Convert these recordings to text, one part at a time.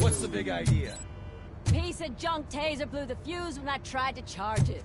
What's the big idea? Piece of junk taser blew the fuse when I tried to charge it.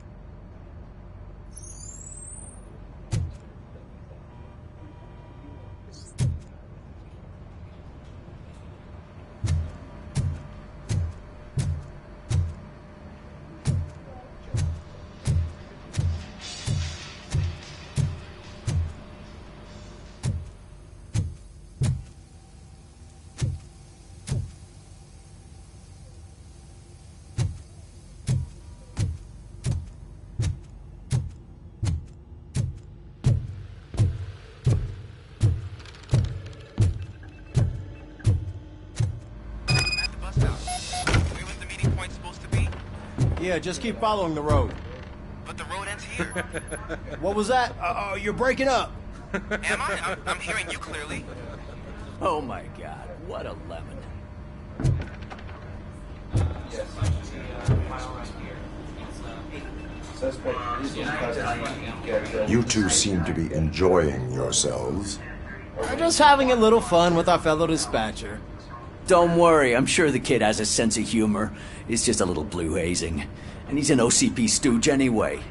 Yeah, just keep following the road. But the road ends here. What was that? You're breaking up. Am I? I'm hearing you clearly. Oh my god, what a lemon. You two seem to be enjoying yourselves. We're just having a little fun with our fellow dispatcher. Don't worry, I'm sure the kid has a sense of humor. It's just a little blue hazing. And he's an OCP stooge anyway.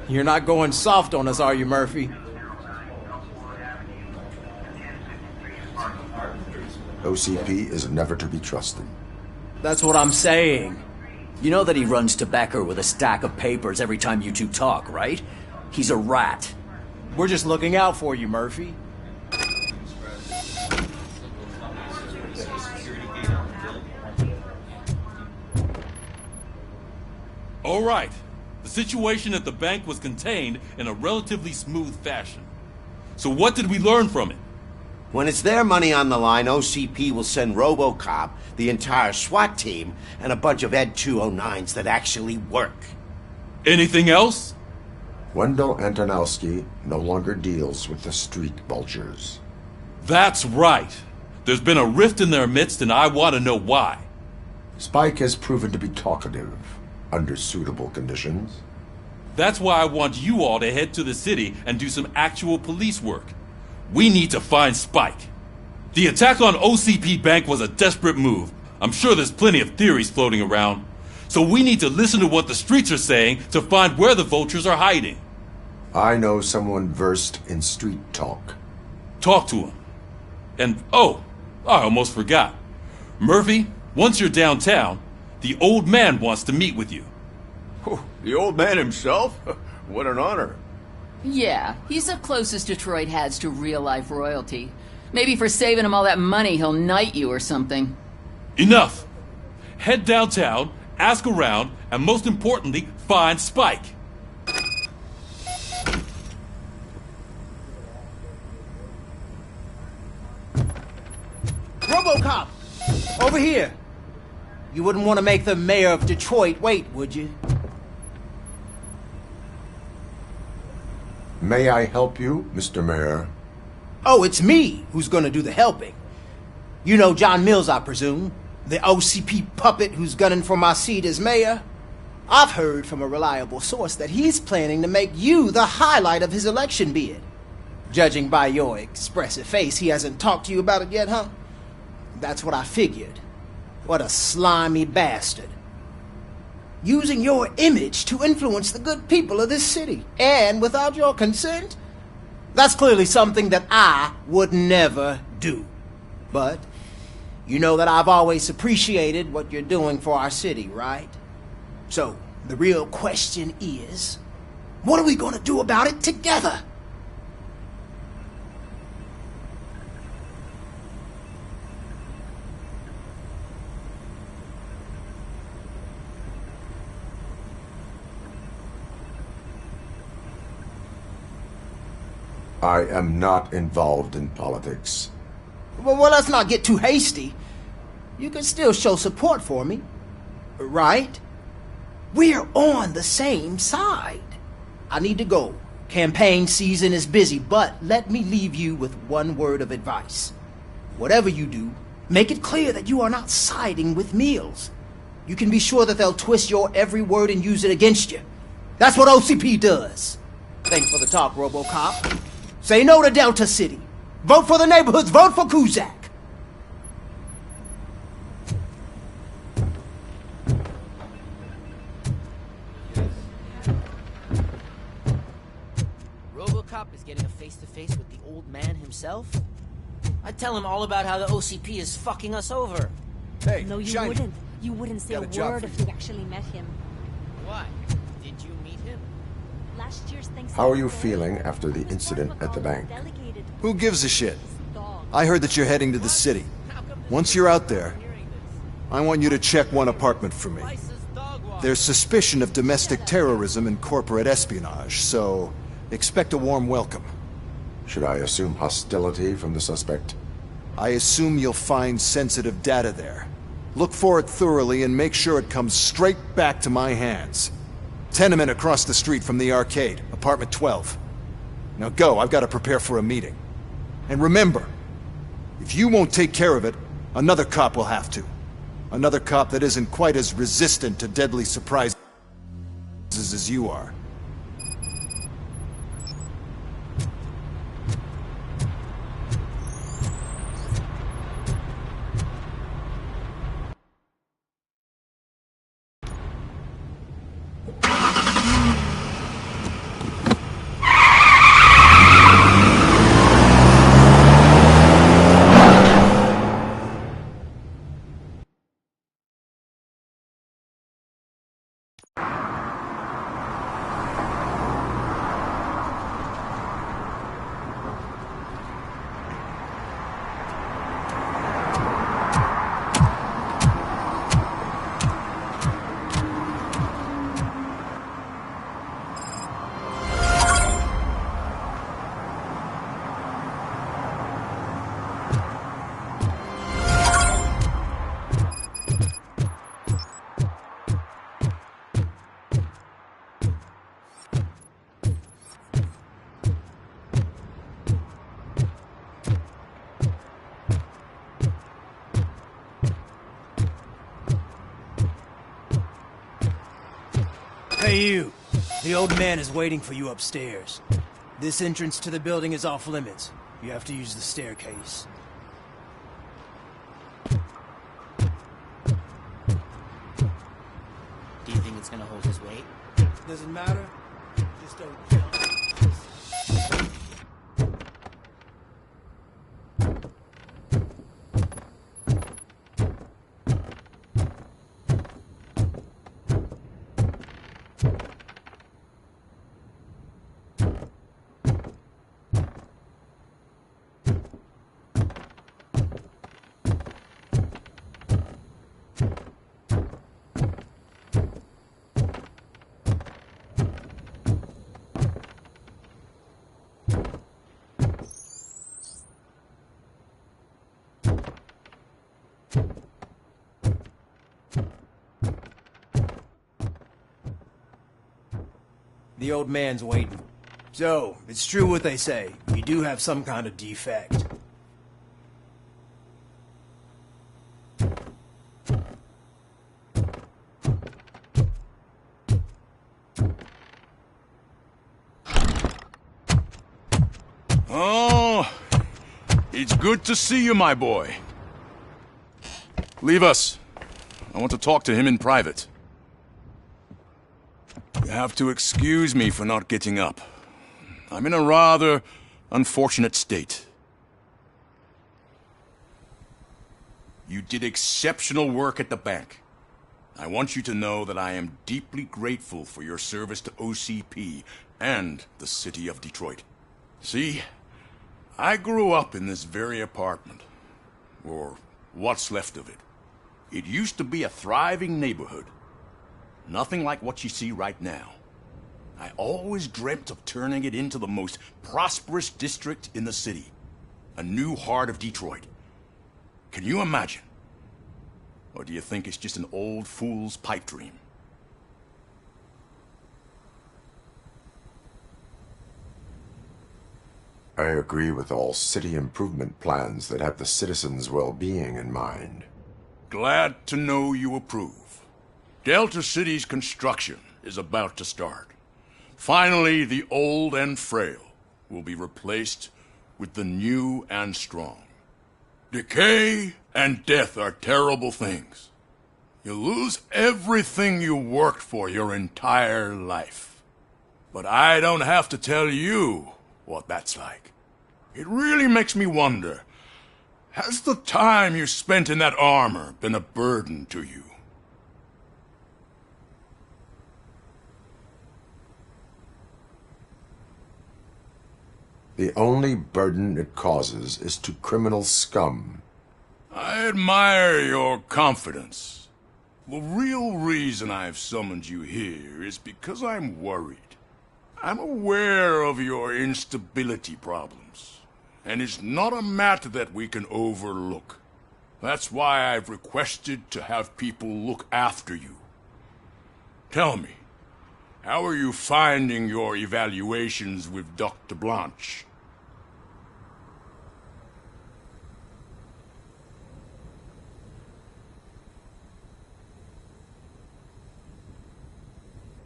You're not going soft on us, are you, Murphy? OCP is never to be trusted. That's what I'm saying. You know that he runs to Becker with a stack of papers every time you two talk, right? He's a rat. We're just looking out for you, Murphy. All right. The situation at the bank was contained in a relatively smooth fashion. So what did we learn from it? When it's their money on the line, OCP will send Robocop, the entire SWAT team, and a bunch of Ed 209s that actually work. Anything else? Wendell Antonowski no longer deals with the street vultures. That's right. There's been a rift in their midst, and I want to know why. Spike has proven to be talkative under suitable conditions. That's why I want you all to head to the city and do some actual police work. We need to find Spike. The attack on OCP Bank was a desperate move. I'm sure there's plenty of theories floating around. So we need to listen to what the streets are saying to find where the vultures are hiding. I know someone versed in street talk. Talk to him. And, oh, I almost forgot. Murphy, once you're downtown, the old man wants to meet with you. Oh, the old man himself? What an honor. Yeah, he's the closest Detroit has to real-life royalty. Maybe for saving him all that money, he'll knight you or something. Enough! Head downtown, ask around, and most importantly, find Spike. Robocop! Over here! You wouldn't want to make the mayor of Detroit wait, would you? May I help you, Mr. Mayor? Oh, it's me who's gonna do the helping. You know John Mills, I presume? The OCP puppet who's gunning for my seat as mayor? I've heard from a reliable source that he's planning to make you the highlight of his election bid. Judging by your expressive face, he hasn't talked to you about it yet, huh? That's what I figured. What a slimy bastard. Using your image to influence the good people of this city, and without your consent? That's clearly something that I would never do. But you know that I've always appreciated what you're doing for our city, right? So, the real question is, what are we gonna do about it together? I am not involved in politics. Well, let's not get too hasty. You can still show support for me, right? We're on the same side. I need to go. Campaign season is busy, but let me leave you with one word of advice. Whatever you do, make it clear that you are not siding with Mills. You can be sure that they'll twist your every word and use it against you. That's what OCP does. Thanks for the talk, Robocop. Say no to Delta City. Vote for the neighborhoods. Vote for Kuzak. Robocop is getting a face-to-face with the old man himself? I'd tell him all about how the OCP is fucking us over. Hey, No, you Shiny. wouldn't. You wouldn't say Got a a job word for if you actually met him. Why? Did you meet him? Last year's Thanksgiving. How are you feeling after the incident at the bank? Who gives a shit? I heard that you're heading to the city. Once you're out there, I want you to check one apartment for me. There's suspicion of domestic terrorism and corporate espionage, so expect a warm welcome. Should I assume hostility from the suspect? I assume you'll find sensitive data there. Look for it thoroughly and make sure it comes straight back to my hands. Tenement across the street from the arcade, apartment 12. Now go, I've got to prepare for a meeting. And remember, if you won't take care of it, another cop will have to. Another cop that isn't quite as resistant to deadly surprises as you are. Hey you! The old man is waiting for you upstairs. This entrance to the building is off limits. You have to use the staircase. Do you think it's gonna hold his weight? Doesn't matter. Just don't jump. The old man's waiting. So, it's true what they say. You do have some kind of defect. Oh, it's good to see you, my boy. Leave us. I want to talk to him in private. You have to excuse me for not getting up. I'm in a rather unfortunate state. You did exceptional work at the bank. I want you to know that I am deeply grateful for your service to OCP and the city of Detroit. See, I grew up in this very apartment, or what's left of it. It used to be a thriving neighborhood. Nothing like what you see right now. I always dreamt of turning it into the most prosperous district in the city. A new heart of Detroit. Can you imagine? Or do you think it's just an old fool's pipe dream? I agree with all city improvement plans that have the citizens' well-being in mind. Glad to know you approve. Delta City's construction is about to start. Finally, the old and frail will be replaced with the new and strong. Decay and death are terrible things. You lose everything you worked for your entire life. But I don't have to tell you what that's like. It really makes me wonder, has the time you spent in that armor been a burden to you? The only burden it causes is to criminal scum. I admire your confidence. The real reason I've summoned you here is because I'm worried. I'm aware of your instability problems, and it's not a matter that we can overlook. That's why I've requested to have people look after you. Tell me, how are you finding your evaluations with Dr. Blanche?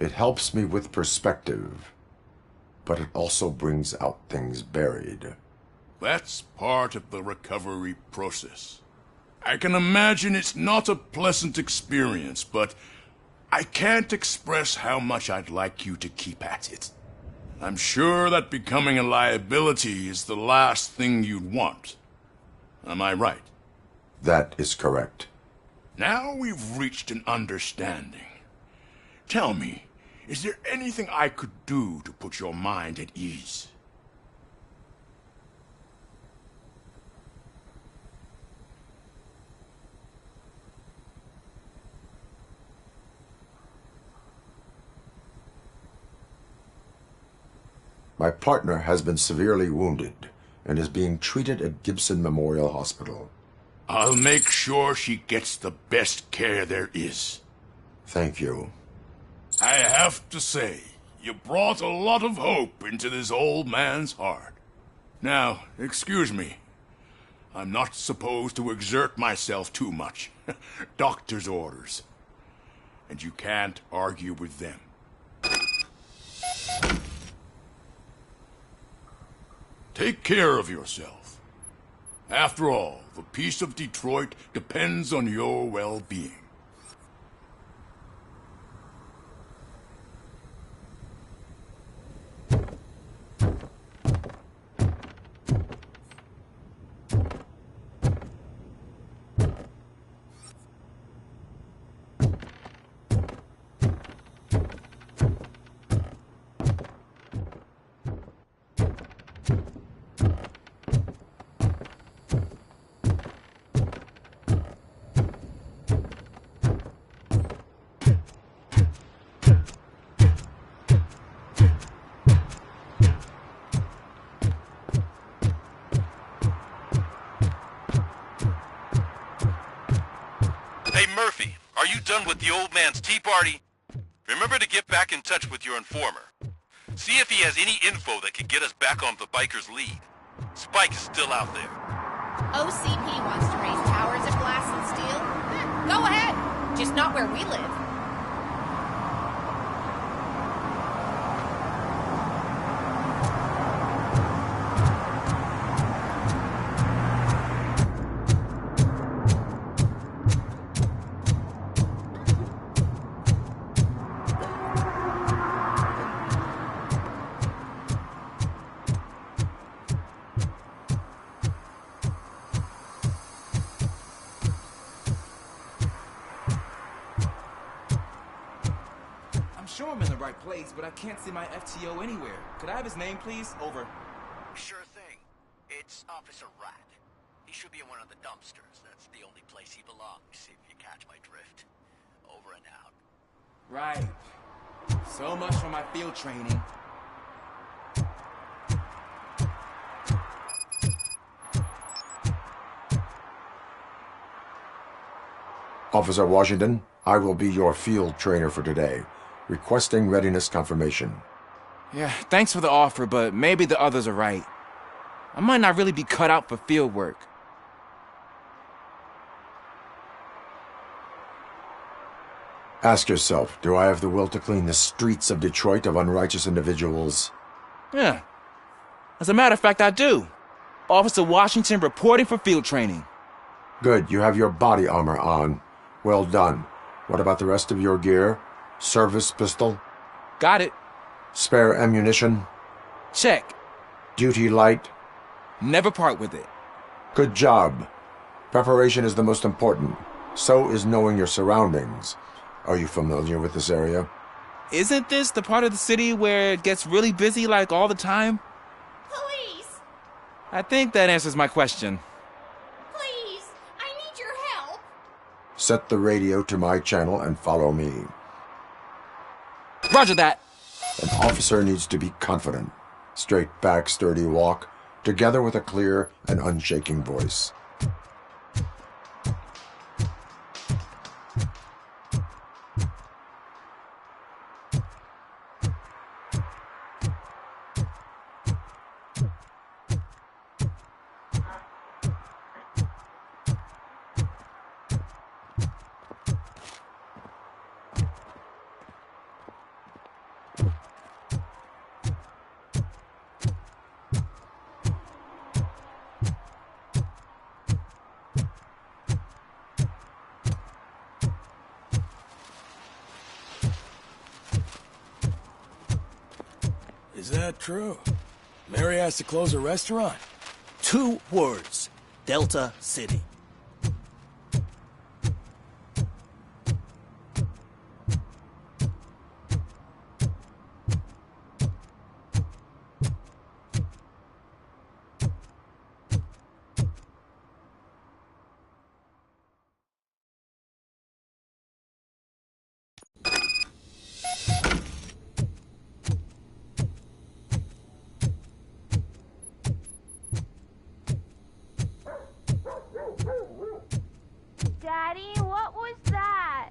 It helps me with perspective, but it also brings out things buried. That's part of the recovery process. I can imagine it's not a pleasant experience, but I can't express how much I'd like you to keep at it. I'm sure that becoming a liability is the last thing you'd want. Am I right? That is correct. Now we've reached an understanding. Tell me, is there anything I could do to put your mind at ease? My partner has been severely wounded and is being treated at Gibson Memorial Hospital. I'll make sure she gets the best care there is. Thank you. I have to say, you brought a lot of hope into this old man's heart. Now, excuse me. I'm not supposed to exert myself too much. Doctor's orders. And you can't argue with them. Take care of yourself. After all, the peace of Detroit depends on your well-being. Hey, Murphy, are you done with the old man's tea party? Remember to get back in touch with your informer. See if he has any info that could get us back on the biker's lead. Spike is still out there. OCP wants to raise towers of glass and steel? Go ahead. Just not where we live. Sure I'm in the right place, but I can't see my FTO anywhere. Could I have his name, please? Over. Sure thing. It's Officer Rat. He should be in one of the dumpsters. That's the only place he belongs, if you catch my drift. Over and out. Right. So much for my field training. Officer Washington, I will be your field trainer for today. Requesting readiness confirmation. Yeah, thanks for the offer, but maybe the others are right. I might not really be cut out for field work. Ask yourself, do I have the will to clean the streets of Detroit of unrighteous individuals? Yeah. As a matter of fact, I do. Officer Washington reporting for field training. Good, you have your body armor on. Well done. What about the rest of your gear? Service pistol? Got it. Spare ammunition? Check. Duty light? Never part with it. Good job. Preparation is the most important. So is knowing your surroundings. Are you familiar with this area? Isn't this the part of the city where it gets really busy like all the time? Police! I think that answers my question. Please! I need your help! Set the radio to my channel and follow me. Roger that. An officer needs to be confident. Straight back, sturdy walk, together with a clear and unshaking voice. Is that true? Mary has to close a restaurant? 2 words. Delta City. Daddy, what was that?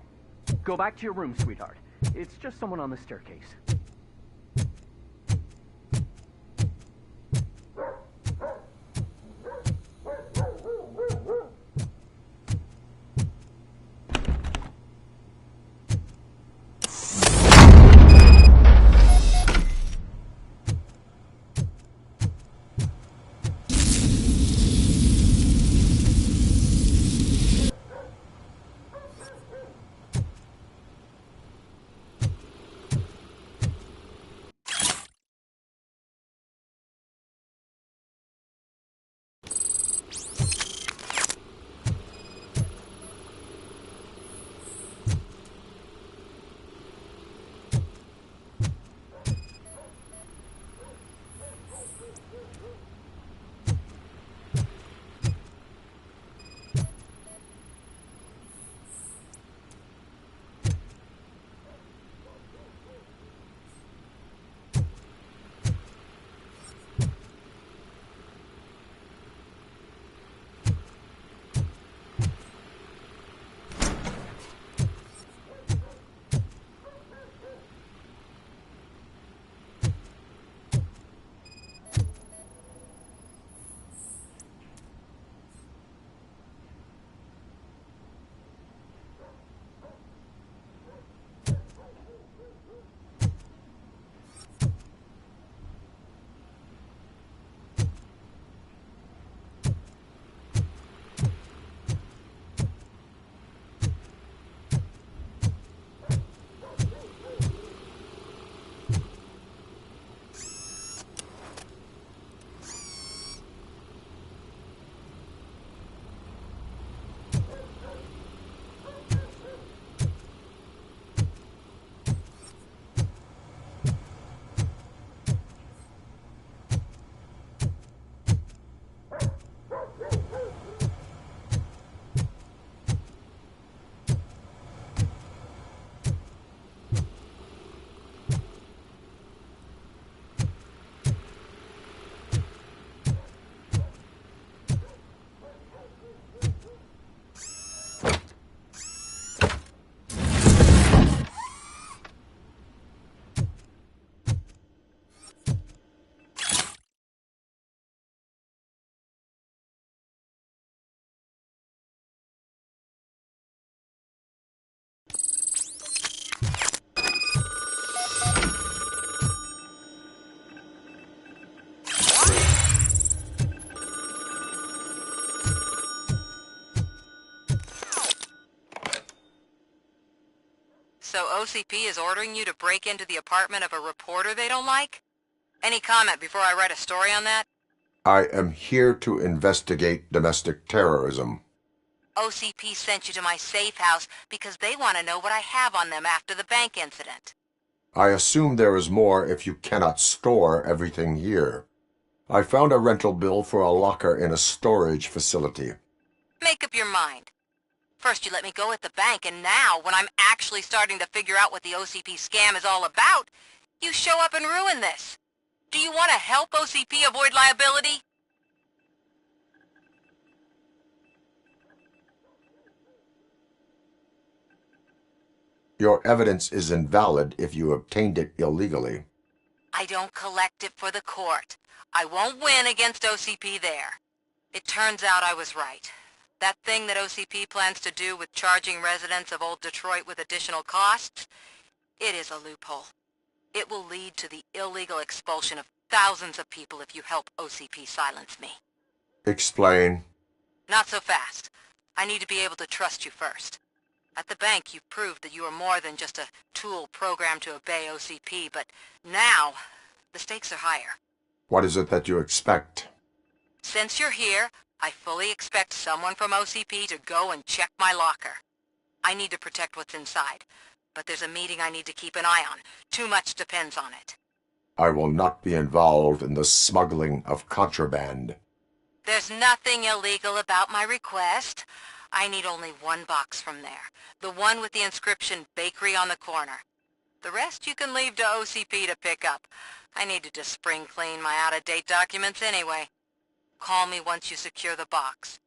Go back to your room, sweetheart. It's just someone on the staircase. So OCP is ordering you to break into the apartment of a reporter they don't like? Any comment before I write a story on that? I am here to investigate domestic terrorism. OCP sent you to my safe house because they want to know what I have on them after the bank incident. I assume there is more if you cannot store everything here. I found a rental bill for a locker in a storage facility. Make up your mind. First you let me go at the bank, and now, when I'm actually starting to figure out what the OCP scam is all about, you show up and ruin this. Do you want to help OCP avoid liability? Your evidence is invalid if you obtained it illegally. I don't collect it for the court. I won't win against OCP there. It turns out I was right. That thing that OCP plans to do with charging residents of Old Detroit with additional costs, it is a loophole. It will lead to the illegal expulsion of thousands of people if you help OCP silence me. Explain. Not so fast. I need to be able to trust you first. At the bank, you've proved that you are more than just a tool programmed to obey OCP, but now, the stakes are higher. What is it that you expect? Since you're here, I fully expect someone from OCP to go and check my locker. I need to protect what's inside, but there's a meeting I need to keep an eye on. Too much depends on it. I will not be involved in the smuggling of contraband. There's nothing illegal about my request. I need only one box from there. The one with the inscription Bakery on the corner. The rest you can leave to OCP to pick up. I needed to spring clean my out-of-date documents anyway. Call me once you secure the box.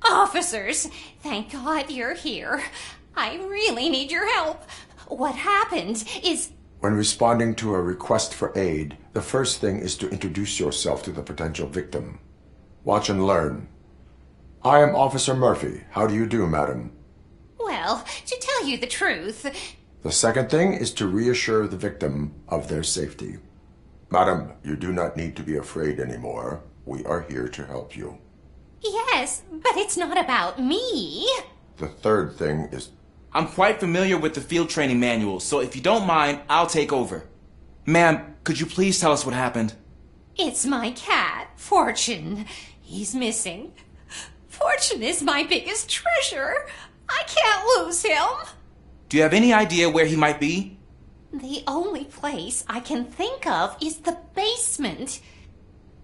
Officers, thank God you're here. I really need your help. What happened is... When responding to a request for aid, the first thing is to introduce yourself to the potential victim. Watch and learn. I am Officer Murphy. How do you do, madam? Well, to tell you the truth... The second thing is to reassure the victim of their safety. Madam, you do not need to be afraid anymore. We are here to help you. Yes, but it's not about me. The third thing is... I'm quite familiar with the field training manual, so if you don't mind, I'll take over. Ma'am, could you please tell us what happened? It's my cat, Fortune. He's missing. Fortune is my biggest treasure. I can't lose him. Do you have any idea where he might be? The only place I can think of is the basement.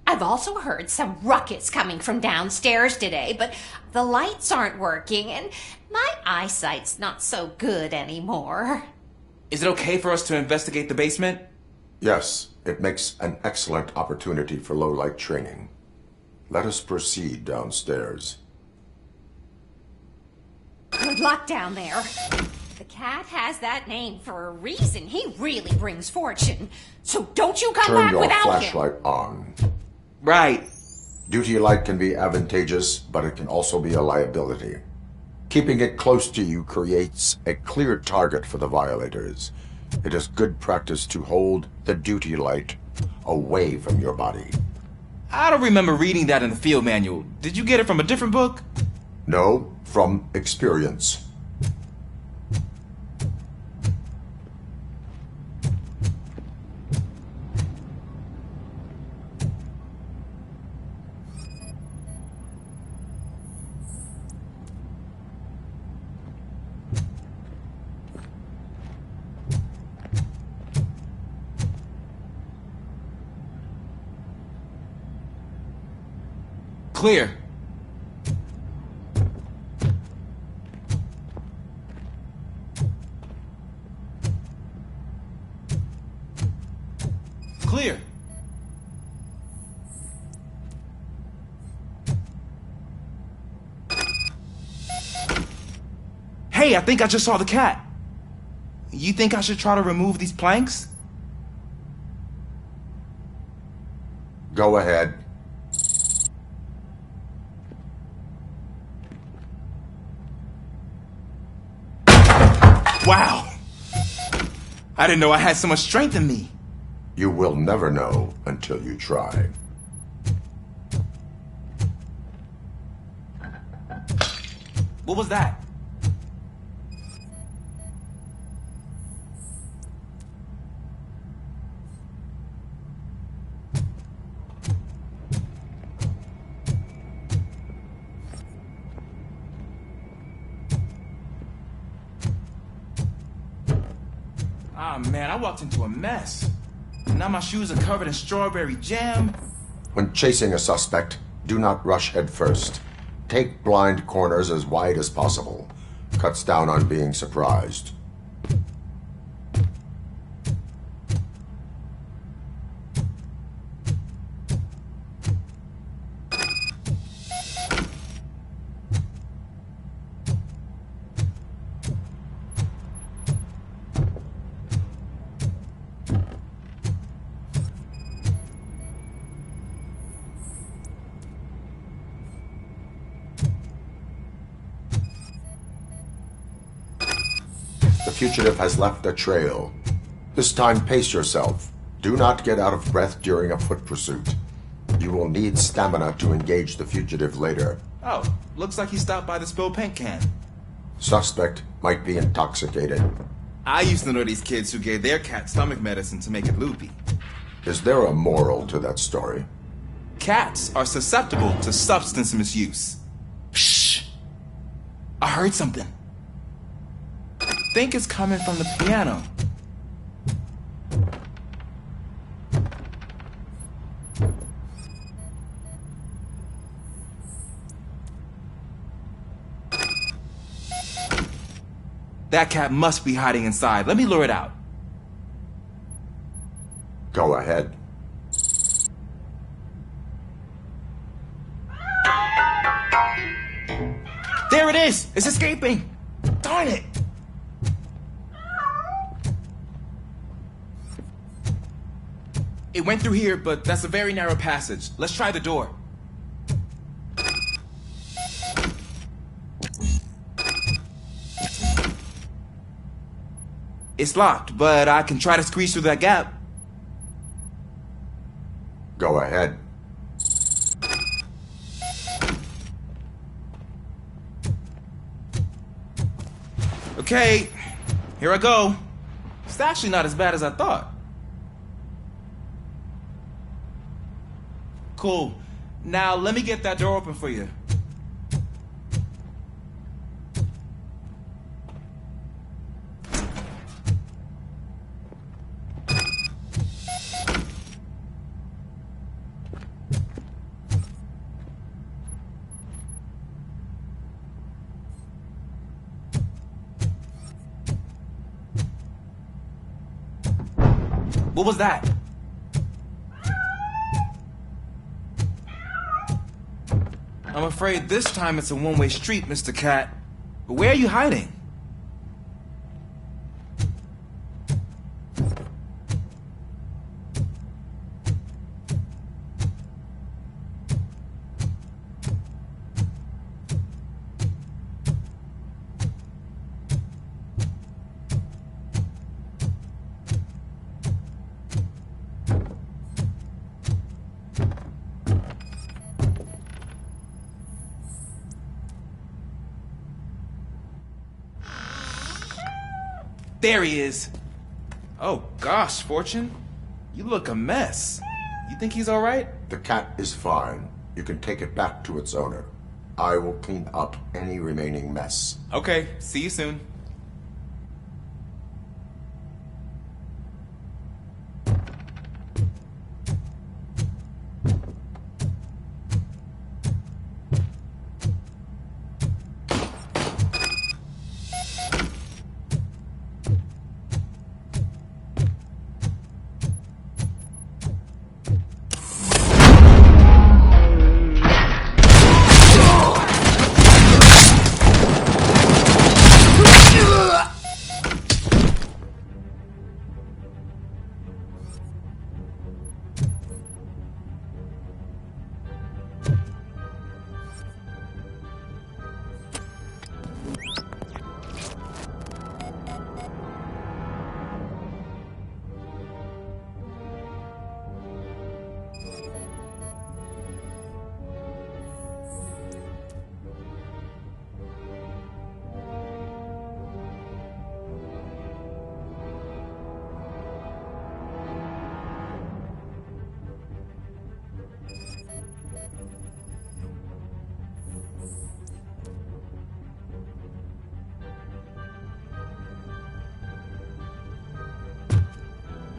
I've also heard some ruckus coming from downstairs today, but the lights aren't working and my eyesight's not so good anymore. Is it okay for us to investigate the basement? Yes, it makes an excellent opportunity for low-light training. Let us proceed downstairs. Good luck down there. The cat has that name for a reason. He really brings fortune. So don't you come back without him. Turn your flashlight on. Right. Duty light can be advantageous, but it can also be a liability. Keeping it close to you creates a clear target for the violators. It is good practice to hold the duty light away from your body. I don't remember reading that in the field manual. Did you get it from a different book? No, from experience. Clear. Clear. Hey, I think I just saw the cat. You think I should try to remove these planks? Go ahead. Wow! I didn't know I had so much strength in me. You will never know until you try. What was that? Ah, man, I walked into a mess. Now my shoes are covered in strawberry jam. When chasing a suspect, do not rush head first. Take blind corners as wide as possible. Cuts down on being surprised. The fugitive has left a trail. This time, pace yourself. Do not get out of breath during a foot pursuit. You will need stamina to engage the fugitive later. Oh, looks like he stopped by the spilled paint can. Suspect might be intoxicated. I used to know these kids who gave their cat stomach medicine to make it loopy. Is there a moral to that story? Cats are susceptible to substance misuse. Shh! I heard something. I think it's coming from the piano. That cat must be hiding inside. Let me lure it out. Go ahead. There it is! It's escaping! Darn it! It went through here, but that's a very narrow passage. Let's try the door. It's locked, but I can try to squeeze through that gap. Go ahead. Okay, here I go. It's actually not as bad as I thought. Cool. Now let me get that door open for you. What was that? I'm afraid this time it's a one-way street, Mr. Cat. But where are you hiding? There he is. Oh gosh, Fortune. You look a mess. You think he's alright? The cat is fine. You can take it back to its owner. I will clean up any remaining mess. Okay, see you soon.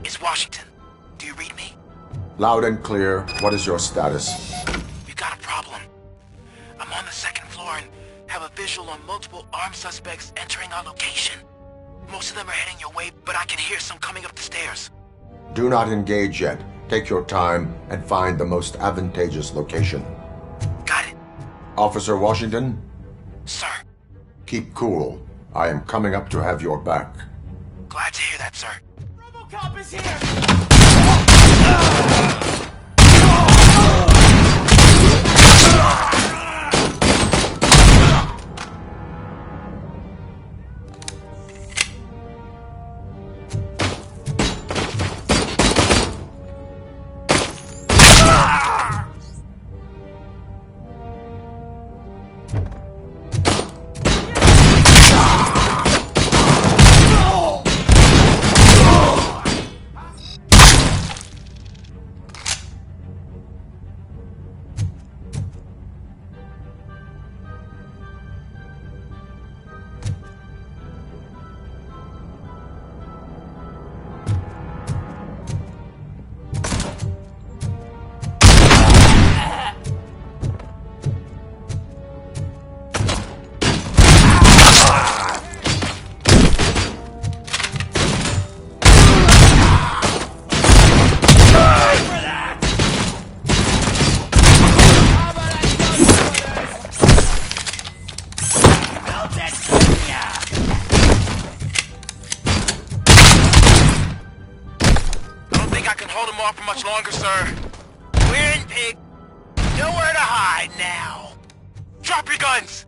It's Washington. Do you read me? Loud and clear. What is your status? We got a problem. I'm on the second floor and have a visual on multiple armed suspects entering our location. Most of them are heading your way, but I can hear some coming up the stairs. Do not engage yet. Take your time and find the most advantageous location. Got it. Officer Washington? Sir. Keep cool. I am coming up to have your back. Glad to hear that, sir. Robocop is here! Much longer, sir. We're in, pig. Nowhere to hide now. Drop your guns.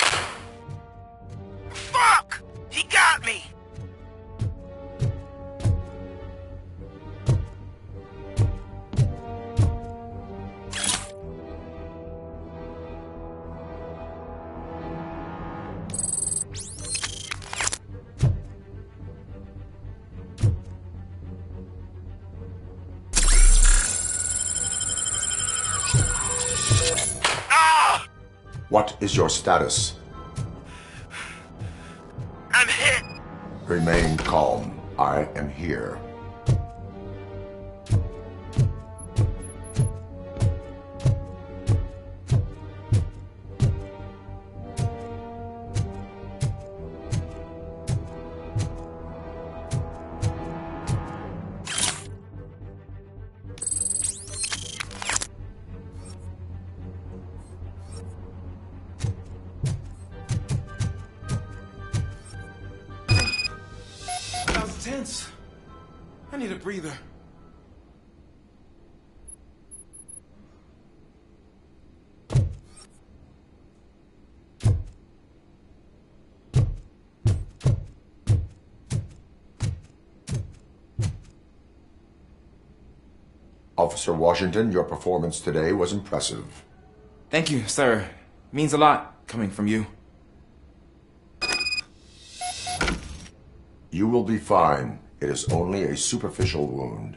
Fuck! He got me. What is your status? I'm hit. Remain calm. I am here. intense. I need a breather. Officer Washington, your performance today was impressive. Thank you, sir. Means a lot coming from you. You will be fine. It is only a superficial wound.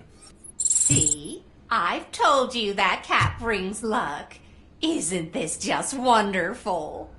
See? I've told you that cap brings luck. Isn't this just wonderful?